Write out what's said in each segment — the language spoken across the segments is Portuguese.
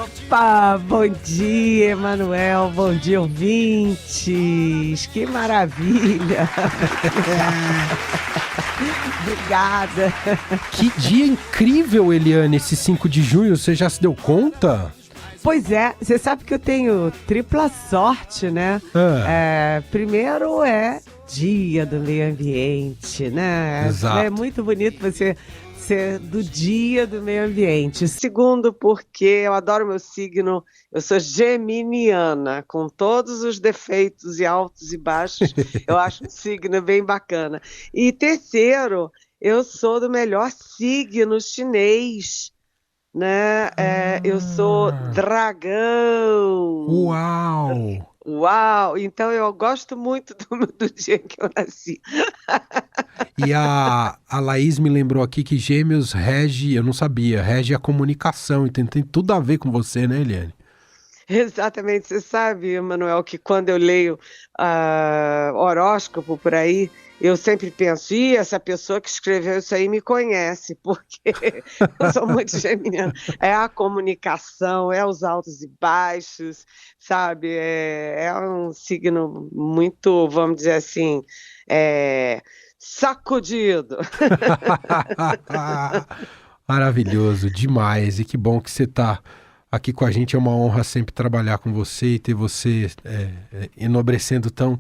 Opa, bom dia, Emanuel, bom dia, ouvintes, que maravilha. Obrigada. Que dia incrível, Eliane, esse 5 de junho, você já se deu conta? Pois é, você sabe que eu tenho tripla sorte, né? Primeiro é Dia do Meio Ambiente, né? Exato. É muito bonito você ser do Dia do Meio Ambiente. Segundo, porque eu adoro meu signo, eu sou geminiana, com todos os defeitos e altos e baixos, eu acho um signo bem bacana. E terceiro, eu sou do melhor signo chinês, né? Eu sou dragão. Uau! Uau! Então eu gosto muito do dia que eu nasci. E a Laís me lembrou aqui que Gêmeos rege, eu não sabia, rege a comunicação, então tem tudo a ver com você, né, Eliane? Exatamente, você sabe, Manuel, que quando eu leio horóscopo por aí, eu sempre penso, essa pessoa que escreveu isso aí me conhece, porque eu sou muito geminiana. É a comunicação, é os altos e baixos, sabe? É um signo muito, vamos dizer assim, sacudido. Maravilhoso, demais. E que bom que você está aqui com a gente. É uma honra sempre trabalhar com você e ter você enobrecendo tão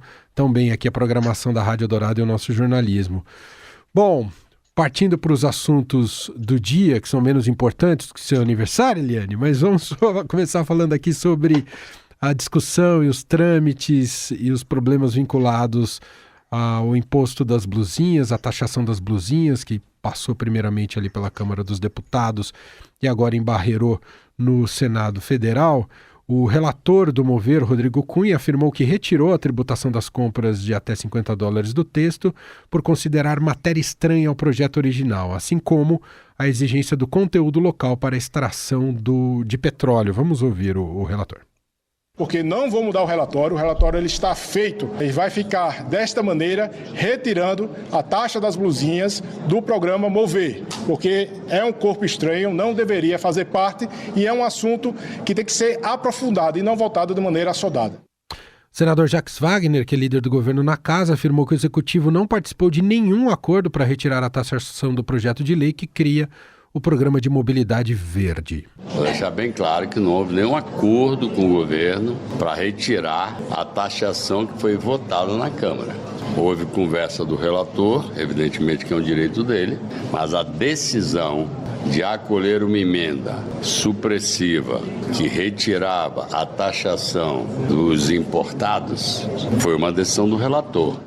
bem aqui a programação da Rádio Dourado e o nosso jornalismo. Bom, partindo para os assuntos do dia, que são menos importantes do que seu aniversário, Eliane, mas vamos começar falando aqui sobre a discussão e os trâmites e os problemas vinculados ao imposto das blusinhas, a taxação das blusinhas, que passou primeiramente ali pela Câmara dos Deputados e agora embarreirou no Senado Federal. O relator do Mover, Rodrigo Cunha, afirmou que retirou a tributação das compras de até $50 do texto por considerar matéria estranha ao projeto original, assim como a exigência do conteúdo local para a extração de petróleo. Vamos ouvir o relator. Porque não vou mudar o relatório ele está feito. Ele vai ficar desta maneira, retirando a taxa das blusinhas do programa Mover, porque é um corpo estranho, não deveria fazer parte e é um assunto que tem que ser aprofundado e não voltado de maneira assodada. O senador Jacques Wagner, que é líder do governo na casa, afirmou que o executivo não participou de nenhum acordo para retirar a taxação do projeto de lei que cria o programa de mobilidade verde. Vou deixar bem claro que não houve nenhum acordo com o governo para retirar a taxação que foi votada na Câmara. Houve conversa do relator, evidentemente que é um direito dele, mas a decisão de acolher uma emenda supressiva que retirava a taxação dos importados foi uma decisão do relator.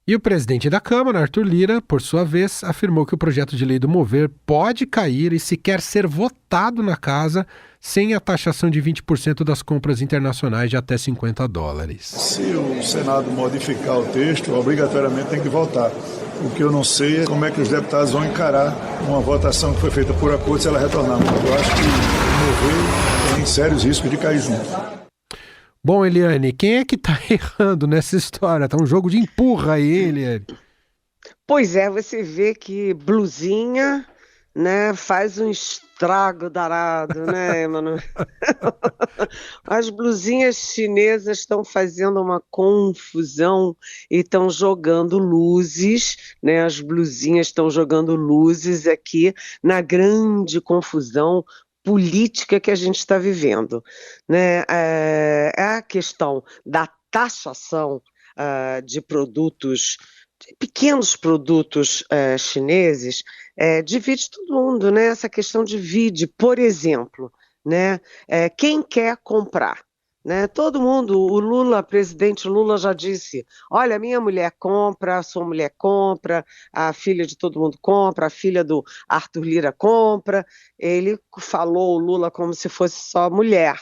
E o presidente da Câmara, Arthur Lira, por sua vez, afirmou que o projeto de lei do Mover pode cair e sequer ser votado na casa sem a taxação de 20% das compras internacionais de até $50. Se o Senado modificar o texto, obrigatoriamente tem que votar. O que eu não sei é como é que os deputados vão encarar uma votação que foi feita por acordo se ela retornar. Eu acho que o Mover tem sérios riscos de cair junto. Bom, Eliane, quem é que tá errando nessa história? Tá um jogo de empurra aí, Eliane. Pois é, você vê que blusinha, né, faz um estrago danado, né, Emanuel? As blusinhas chinesas estão fazendo uma confusão e estão jogando luzes, né? As blusinhas estão jogando luzes aqui na grande confusão política que a gente está vivendo, né? A questão da taxação de produtos, de pequenos produtos chineses, divide todo mundo, né? Essa questão divide, por exemplo, né? Quem quer comprar? Né? Todo mundo, o presidente Lula já disse, olha, minha mulher compra, a sua mulher compra, a filha de todo mundo compra, a filha do Arthur Lira compra. Ele falou o Lula como se fosse só mulher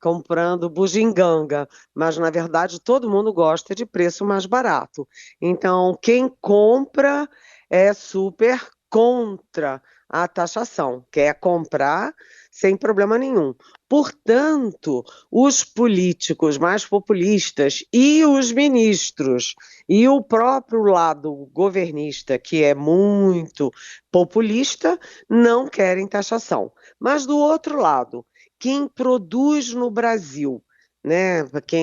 comprando bugiganga, mas na verdade todo mundo gosta de preço mais barato. Então quem compra é super contra a taxação, quer comprar sem problema nenhum. Portanto, os políticos mais populistas e os ministros e o próprio lado governista, que é muito populista, não querem taxação. Mas do outro lado, quem produz no Brasil, né?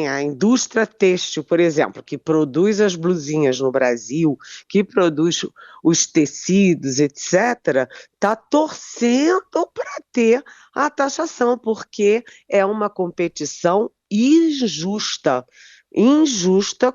A indústria têxtil, por exemplo, que produz as blusinhas no Brasil, que produz os tecidos, etc., está torcendo para ter a taxação, porque é uma competição injusta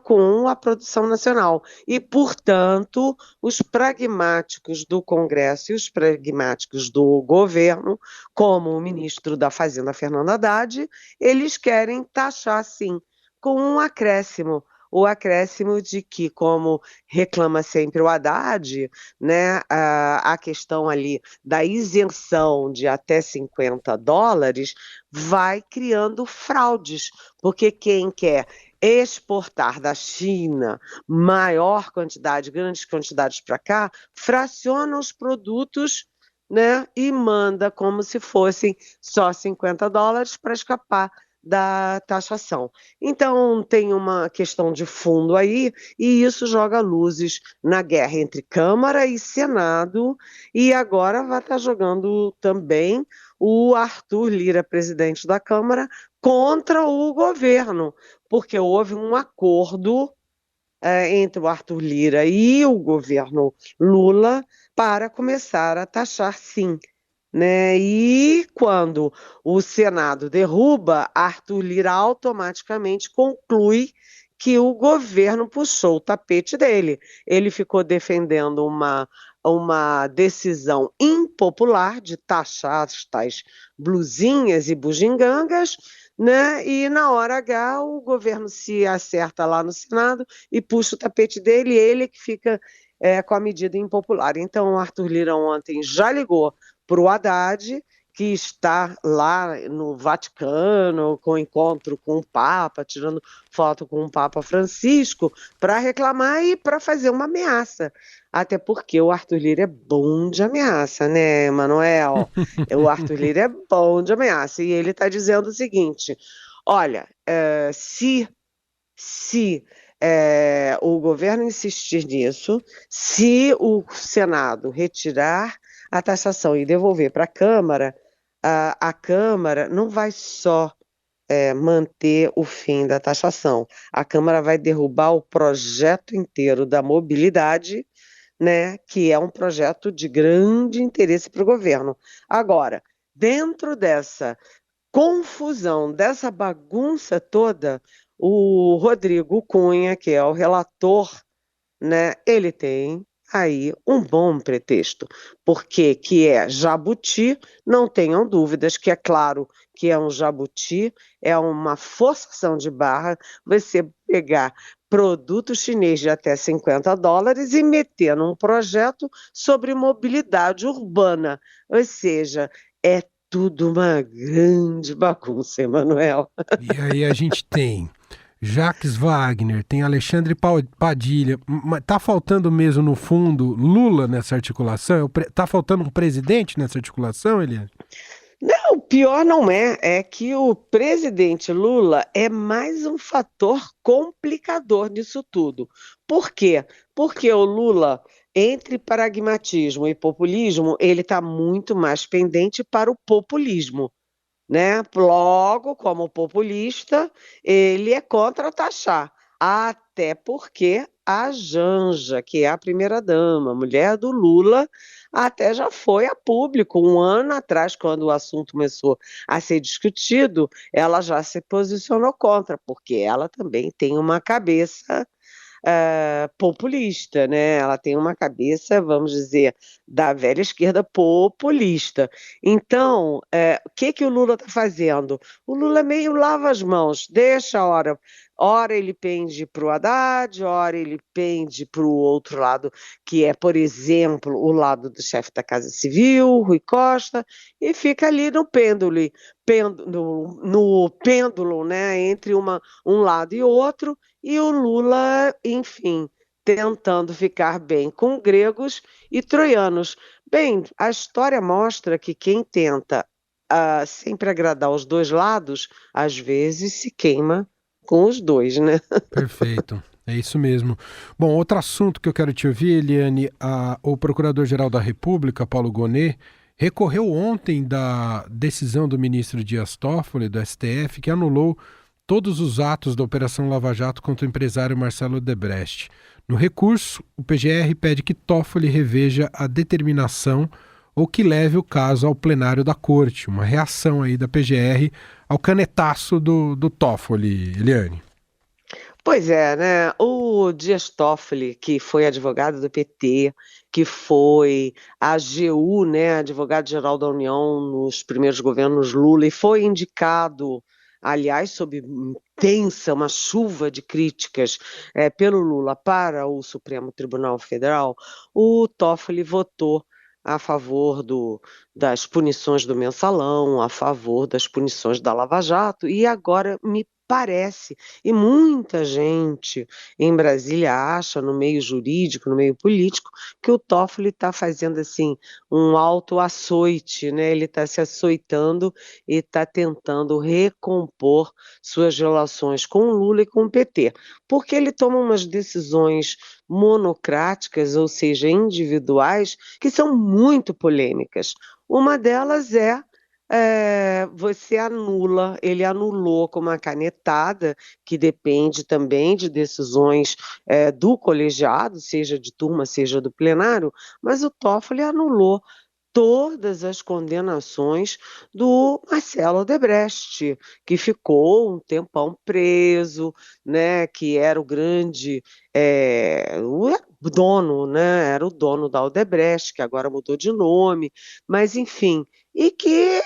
com a produção nacional. E, portanto, os pragmáticos do Congresso e os pragmáticos do governo, como o ministro da Fazenda, Fernando Haddad, eles querem taxar, sim, com um acréscimo. O acréscimo de que, como reclama sempre o Haddad, né, a questão ali da isenção de até $50 vai criando fraudes, porque quem quer exportar da China grandes quantidades para cá, fraciona os produtos, né, e manda como se fossem só $50 para escapar da taxação. Então, tem uma questão de fundo aí, e isso joga luzes na guerra entre Câmara e Senado, e agora vai estar jogando também o Arthur Lira, presidente da Câmara, contra o governo, porque houve um acordo entre o Arthur Lira e o governo Lula para começar a taxar, sim, né? E quando o Senado derruba, Arthur Lira automaticamente conclui que o governo puxou o tapete dele. Ele ficou defendendo uma decisão impopular de taxar as tais blusinhas e bugigangas, né? E na hora H o governo se acerta lá no Senado e puxa o tapete dele, ele que fica com a medida impopular. Então o Arthur Lira ontem já ligou para o Haddad, que está lá no Vaticano, com encontro com o Papa, tirando foto com o Papa Francisco, para reclamar e para fazer uma ameaça. Até porque o Arthur Lira é bom de ameaça, né, Manuel? O Arthur Lira é bom de ameaça. E ele está dizendo o seguinte: olha, se o governo insistir nisso, se o Senado retirar a taxação e devolver para a Câmara, a Câmara não vai só manter o fim da taxação, a Câmara vai derrubar o projeto inteiro da mobilidade, né, que é um projeto de grande interesse para o governo. Agora, dentro dessa confusão, dessa bagunça toda, o Rodrigo Cunha, que é o relator, né, ele tem aí um bom pretexto, porque que é jabuti, não tenham dúvidas que é claro que é um jabuti, é uma forçação de barra, você pegar produto chinês de até $50 e meter num projeto sobre mobilidade urbana, ou seja, é tudo uma grande bagunça, Emanuel. E aí a gente tem Jacques Wagner, tem Alexandre Padilha. Tá faltando mesmo, no fundo, Lula nessa articulação? Tá faltando um presidente nessa articulação, Eliane? Não, o pior não é que o presidente Lula é mais um fator complicador disso tudo. Por quê? Porque o Lula, entre pragmatismo e populismo, ele está muito mais pendente para o populismo, né? Logo, como populista, ele é contra taxar, até porque a Janja, que é a primeira-dama, mulher do Lula, até já foi a público, um ano atrás, quando o assunto começou a ser discutido, ela já se posicionou contra, porque ela também tem uma cabeça populista, né? Ela tem uma cabeça, vamos dizer, da velha esquerda populista. Então, o que o Lula está fazendo? O Lula meio lava as mãos, deixa a hora ele pende para o Haddad, hora ele pende para o outro lado, que é, por exemplo, o lado do chefe da Casa Civil, Rui Costa, e fica ali no pêndulo, né, entre um lado e outro, e o Lula, enfim, tentando ficar bem com gregos e troianos. Bem, a história mostra que quem tenta sempre agradar os dois lados, às vezes se queima com os dois, né? Perfeito, é isso mesmo. Bom, outro assunto que eu quero te ouvir, Eliane, o Procurador-Geral da República, Paulo Gonet, recorreu ontem da decisão do ministro Dias Toffoli, do STF, que anulou todos os atos da Operação Lava Jato contra o empresário Marcelo Odebrecht. No recurso, o PGR pede que Toffoli reveja a determinação ou que leve o caso ao plenário da Corte. Uma reação aí da PGR ao canetaço do Toffoli, Eliane. Pois é, né? O Dias Toffoli, que foi advogado do PT, que foi AGU, né, advogado-geral da União nos primeiros governos Lula, e foi indicado, aliás, sob intensa, uma chuva de críticas pelo Lula para o Supremo Tribunal Federal, o Toffoli votou a favor das punições do Mensalão, a favor das punições da Lava Jato, e agora me parece, e muita gente em Brasília acha, no meio jurídico, no meio político, que o Toffoli está fazendo assim um auto-açoite, né? Ele está se açoitando e está tentando recompor suas relações com o Lula e com o PT, porque ele toma umas decisões monocráticas, ou seja, individuais, que são muito polêmicas. Uma delas ele anulou com uma canetada, que depende também de decisões do colegiado, seja de turma, seja do plenário, mas o Toffoli anulou todas as condenações do Marcelo Odebrecht, que ficou um tempão preso, né, que era o grande o dono, né, era o dono da Odebrecht, que agora mudou de nome, mas enfim, e que,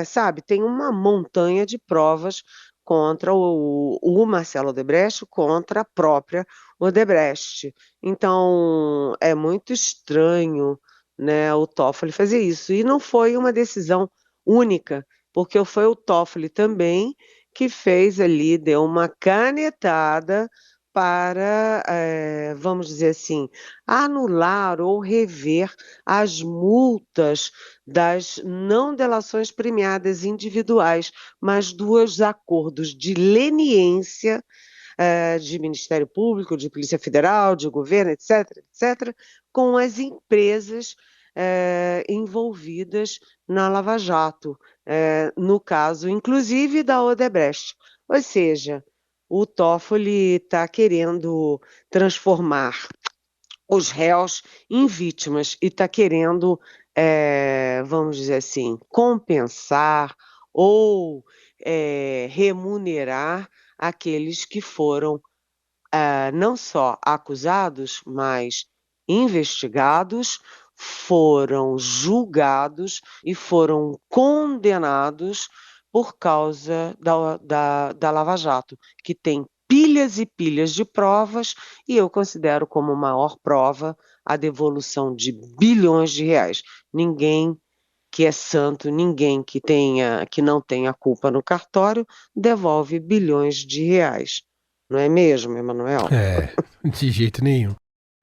sabe, tem uma montanha de provas contra o Marcelo Odebrecht, contra a própria Odebrecht. Então, é muito estranho, né, o Toffoli fazer isso. E não foi uma decisão única, porque foi o Toffoli também que fez ali, deu uma canetada para, vamos dizer assim, anular ou rever as multas das não delações premiadas individuais, mas dos acordos de leniência de Ministério Público, de Polícia Federal, de governo, etc., etc., com as empresas envolvidas na Lava Jato, no caso, inclusive, da Odebrecht. Ou seja, o Toffoli está querendo transformar os réus em vítimas e está querendo, vamos dizer assim, compensar ou remunerar aqueles que foram não só acusados, mas investigados, foram julgados e foram condenados por causa da Lava Jato, que tem pilhas e pilhas de provas, e eu considero como maior prova a devolução de bilhões de reais. Ninguém que é santo, ninguém que não tenha culpa no cartório, devolve bilhões de reais. Não é mesmo, Emanuel? De jeito nenhum.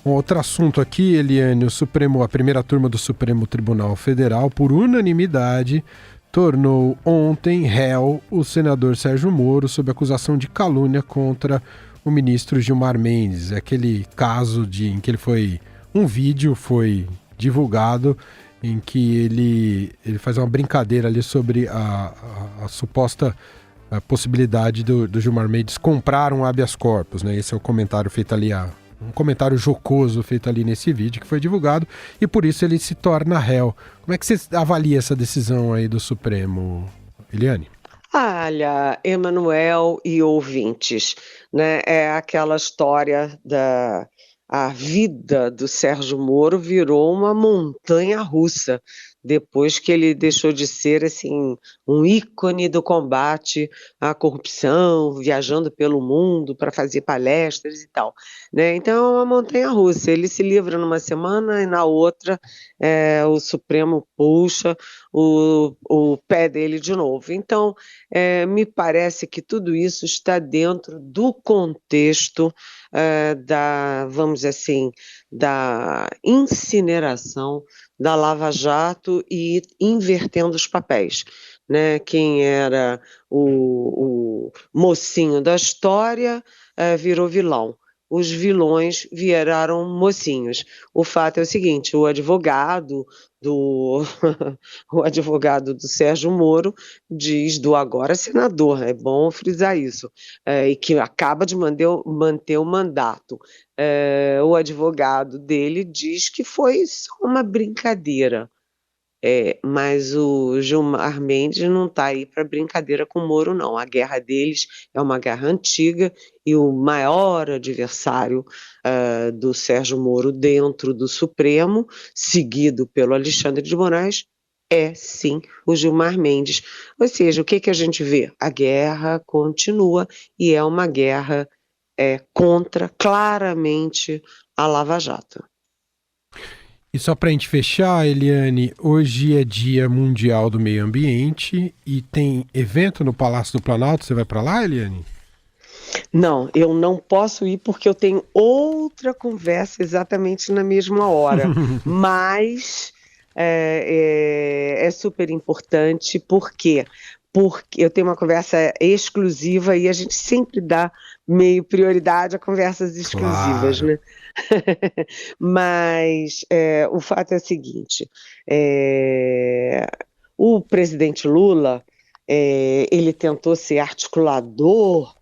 Um outro assunto aqui, Eliane, a primeira turma do Supremo Tribunal Federal, por unanimidade, tornou ontem réu o senador Sérgio Moro sob acusação de calúnia contra o ministro Gilmar Mendes. Aquele caso em que um vídeo foi divulgado em que ele faz uma brincadeira ali sobre a suposta possibilidade do Gilmar Mendes comprar um habeas corpus, né? Esse é o comentário feito ali, um comentário jocoso feito ali nesse vídeo que foi divulgado, e por isso ele se torna réu. Como é que você avalia essa decisão aí do Supremo, Eliane? Olha, Emanuel e ouvintes, né? É aquela história a vida do Sérgio Moro virou uma montanha russa, depois que ele deixou de ser assim, um ícone do combate à corrupção, viajando pelo mundo para fazer palestras e tal, né? Então é uma montanha russa, ele se livra numa semana e na outra o Supremo puxa o pé dele de novo. Então me parece que tudo isso está dentro do contexto vamos dizer assim, da incineração da Lava Jato e invertendo os papéis, né? Quem era o mocinho da história virou vilão. os vilões viraram mocinhos. O fato é o seguinte, o advogado do o advogado do Sérgio Moro diz, do agora senador, é bom frisar isso, e que acaba de manter o mandato. O advogado dele diz que foi só uma brincadeira. Mas o Gilmar Mendes não está aí para brincadeira com o Moro, não. A guerra deles é uma guerra antiga e o maior adversário do Sérgio Moro dentro do Supremo, seguido pelo Alexandre de Moraes, é sim o Gilmar Mendes. Ou seja, o que a gente vê? A guerra continua e é uma guerra contra, claramente, a Lava Jato. E só para a gente fechar, Eliane, hoje é Dia Mundial do Meio Ambiente e tem evento no Palácio do Planalto. Você vai para lá, Eliane? Não, eu não posso ir porque eu tenho outra conversa exatamente na mesma hora, mas é super importante, por quê? Porque eu tenho uma conversa exclusiva e a gente sempre dá meio prioridade a conversas exclusivas, Claro. né? Mas o fato é o seguinte, o presidente Lula, ele tentou ser articulador,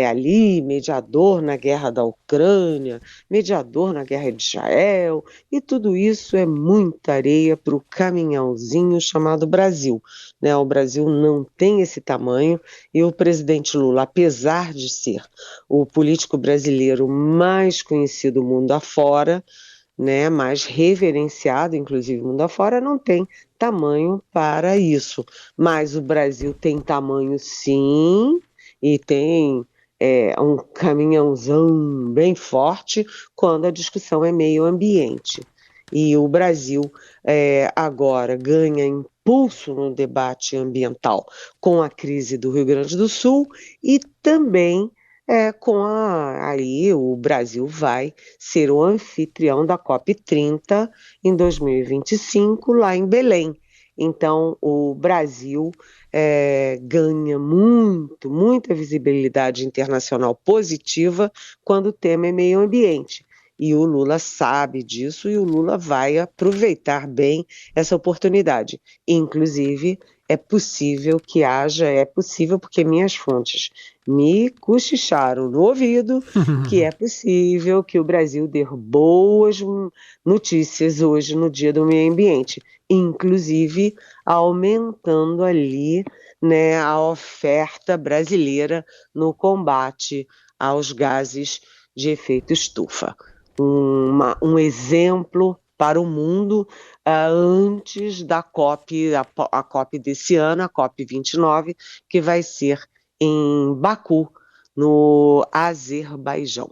ali, mediador na guerra da Ucrânia, mediador na guerra de Israel, e tudo isso é muita areia para o caminhãozinho chamado Brasil, né? O Brasil não tem esse tamanho e o presidente Lula, apesar de ser o político brasileiro mais conhecido mundo afora, né, mais reverenciado, inclusive mundo afora, não tem tamanho para isso. Mas o Brasil tem tamanho sim, e tem um caminhãozão bem forte quando a discussão é meio ambiente. E o Brasil agora ganha impulso no debate ambiental com a crise do Rio Grande do Sul e também aí o Brasil vai ser o anfitrião da COP30 em 2025 lá em Belém. Então o Brasil ganha muita visibilidade internacional positiva quando o tema é meio ambiente. E o Lula sabe disso e o Lula vai aproveitar bem essa oportunidade. Inclusive, é possível porque minhas fontes me cochicharam no ouvido que é possível que o Brasil dê boas notícias hoje no Dia do Meio Ambiente, inclusive aumentando ali, né, a oferta brasileira no combate aos gases de efeito estufa. Um exemplo para o mundo antes da COP, a COP desse ano, a COP 29, que vai ser em Baku, no Azerbaijão.